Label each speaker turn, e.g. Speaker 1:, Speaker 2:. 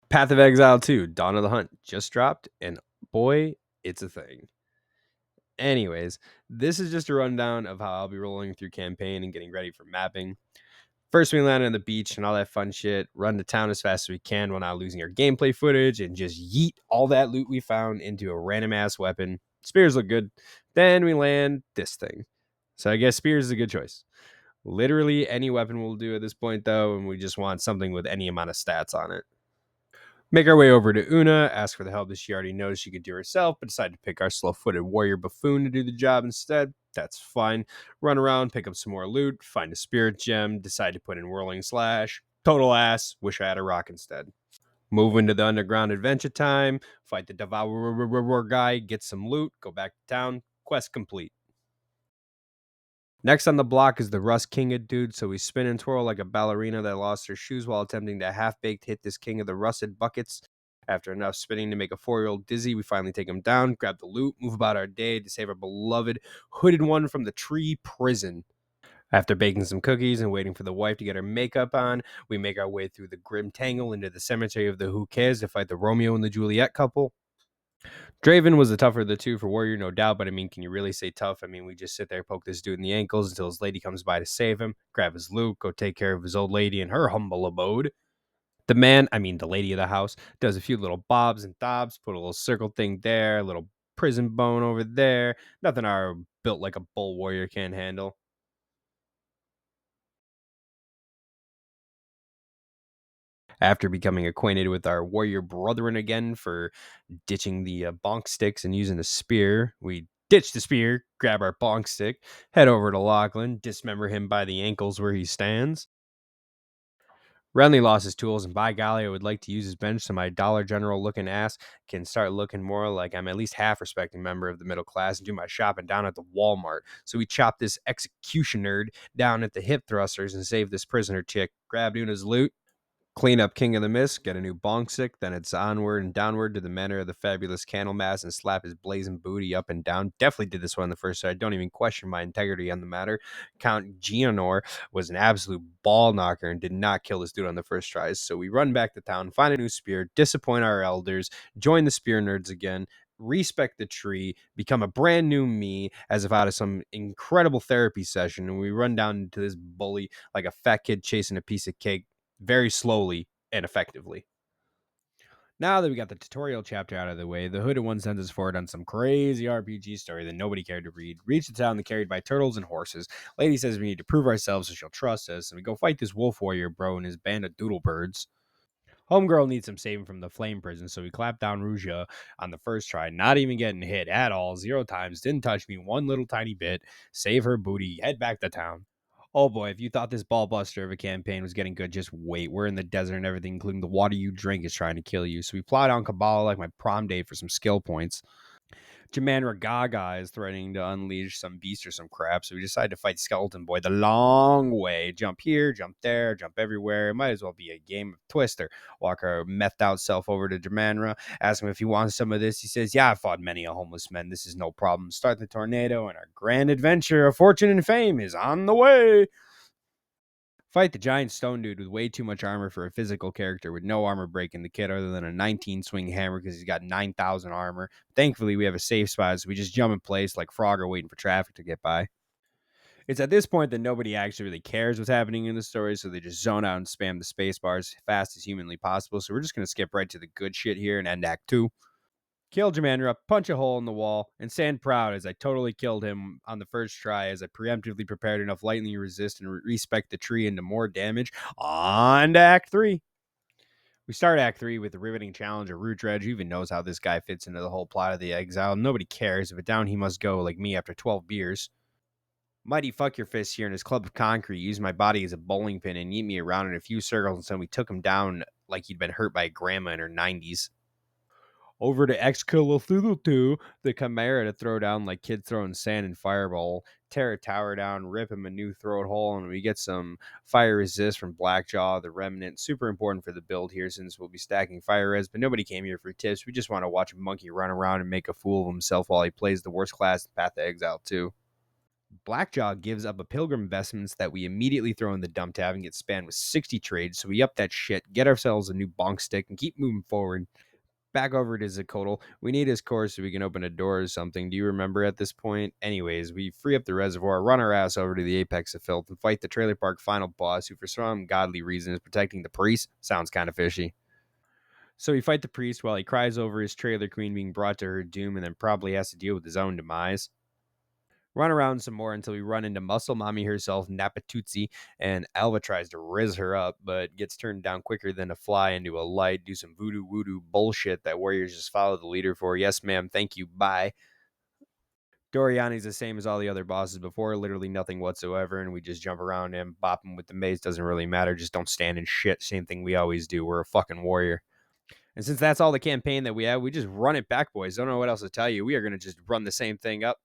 Speaker 1: Path of Exile 2, Dawn of the Hunt just dropped, and boy, it's a thing. Anyways, this is just a rundown of how I'll be rolling through campaign and getting ready for mapping. First, we land on the beach and all that fun shit, run to town as fast as we can while not losing our gameplay footage, and just yeet all that loot we found into a random ass weapon. Spears look good. Then we land this thing. So I guess Spears is a good choice. Literally any weapon will do at this point, though, and we just want something with any amount of stats on it. Make our way over to Una, ask for the help that she already knows she could do herself, but decide to pick our slow footed warrior buffoon to do the job instead. That's fine. Run around, pick up some more loot, find a spirit gem, decide to put in whirling slash. Total ass, wish I had a rock instead. Move into the underground adventure time, fight the Devour guy, get some loot, go back to town, quest complete. Next on the block is the Rust King of dude, so we spin and twirl like a ballerina that lost her shoes while attempting to half-baked hit this king of the rusted buckets. After enough spinning to make a 4-year-old dizzy, we finally take him down, grab the loot, move about our day to save our beloved hooded one from the tree prison. After baking some cookies and waiting for the wife to get her makeup on, we make our way through the grim tangle into the cemetery of the Who Cares to fight the Romeo and the Juliet couple. Draven was the tougher of the two for Warrior, no doubt, but I mean, can you really say tough? I mean, we just sit there, poke this dude in the ankles until his lady comes by to save him, grab his loot, go take care of his old lady in her humble abode. The lady of the house, does a few little bobs and dobs, put a little circle thing there, a little prison bone over there. Nothing our built like a bull warrior can't handle. After becoming acquainted with our warrior brethren again for ditching the bonk sticks and using a spear, we ditch the spear, grab our bonk stick, head over to Lachlan, dismember him by the ankles where he stands. Renly lost his tools, and by golly, I would like to use his bench so my Dollar General looking ass can start looking more like I'm at least half respecting member of the middle class and do my shopping down at the Walmart. So we chop this execution nerd down at the hip thrusters and save this prisoner chick, grab Una's loot, clean up King of the Mist, get a new bonk stick, then it's onward and downward to the manor of the fabulous Candlemass and slap his blazing booty up and down. Definitely did this one the first time. I don't even question my integrity on the matter. Count Geonor was an absolute ball knocker and did not kill this dude on the first try. So we run back to town, find a new spear, disappoint our elders, join the spear nerds again, respect the tree, become a brand new me as if out of some incredible therapy session, and we run down into this bully like a fat kid chasing a piece of cake very slowly and effectively. Now that we got the tutorial chapter out of the way, the Hooded One sends us forward on some crazy RPG story that nobody cared to read. Reach the town carried by turtles and horses. Lady says we need to prove ourselves so she'll trust us, and we go fight this wolf warrior bro and his band of doodlebirds. Homegirl needs some saving from the flame prison, so we clap down Ruja on the first try, not even getting hit at all, 0 times, didn't touch me one little tiny bit, save her booty, head back to town. Oh boy, if you thought this ball buster of a campaign was getting good, just wait. We're in the desert and everything, including the water you drink, is trying to kill you. So we plot down Kabbalah like my prom date for some skill points. Jamandra Gaga is threatening to unleash some beast or some crap, so we decide to fight Skeleton Boy the long way. Jump here, jump there, jump everywhere. It might as well be a game of Twister. Walk our methed out self over to Jamandra, ask him if he wants some of this. He says, yeah, I've fought many a homeless man. This is no problem. Start the tornado, and our grand adventure of fortune and fame is on the way. Fight the giant stone dude with way too much armor for a physical character with no armor break in the kit other than a 19 swing hammer because he's got 9,000 armor. Thankfully, we have a safe spot, so we just jump in place like Frogger waiting for traffic to get by. It's at this point that nobody actually really cares what's happening in the story, so they just zone out and spam the space bars as fast as humanly possible. So we're just going to skip right to the good shit here and end Act 2. Kill Jamandra, punch a hole in the wall, and stand proud as I totally killed him on the first try as I preemptively prepared enough lightning resist and respec the tree into more damage. On to Act 3. We start Act 3 with the riveting challenge of Root Dredge. Who even knows how this guy fits into the whole plot of the Exile? Nobody cares. If it down, he must go, like me after 12 beers. Mighty fuck your fist here in his club of concrete, used my body as a bowling pin and yeet me around in a few circles until we took him down like he'd been hurt by a grandma in her 90s. Over to Excalibur, the Chimera to throw down like kids throwing sand and fireball, tear a tower down, rip him a new throat hole, and we get some fire resist from Blackjaw, the Remnant. Super important for the build here since we'll be stacking fire res, but nobody came here for tips. We just want to watch a monkey run around and make a fool of himself while he plays the worst class in Path of Exile 2. Blackjaw gives up a pilgrim investments that we immediately throw in the dump tab and get spammed with 60 trades. So we up that shit, get ourselves a new bonk stick, and keep moving forward. Back over to Zacodal. We need his core so we can open a door or something. Do you remember at this point? Anyways, we free up the reservoir, run our ass over to the apex of filth, and fight the trailer park final boss, who for some godly reason is protecting the priest. Sounds kind of fishy. So we fight the priest while he cries over his trailer queen being brought to her doom and then probably has to deal with his own demise. Run around some more until we run into Muscle Mommy herself, Napatuzzi, and Alva tries to riz her up, but gets turned down quicker than a fly into a light, do some voodoo woodoo bullshit that warriors just follow the leader for. Yes, ma'am, thank you, bye. Doriani's the same as all the other bosses before, literally nothing whatsoever, and we just jump around him, bop him with the mace, doesn't really matter, just don't stand in shit, same thing we always do, we're a fucking warrior. And since that's all the campaign that we have, we just run it back, boys. Don't know what else to tell you. We are going to just run the same thing up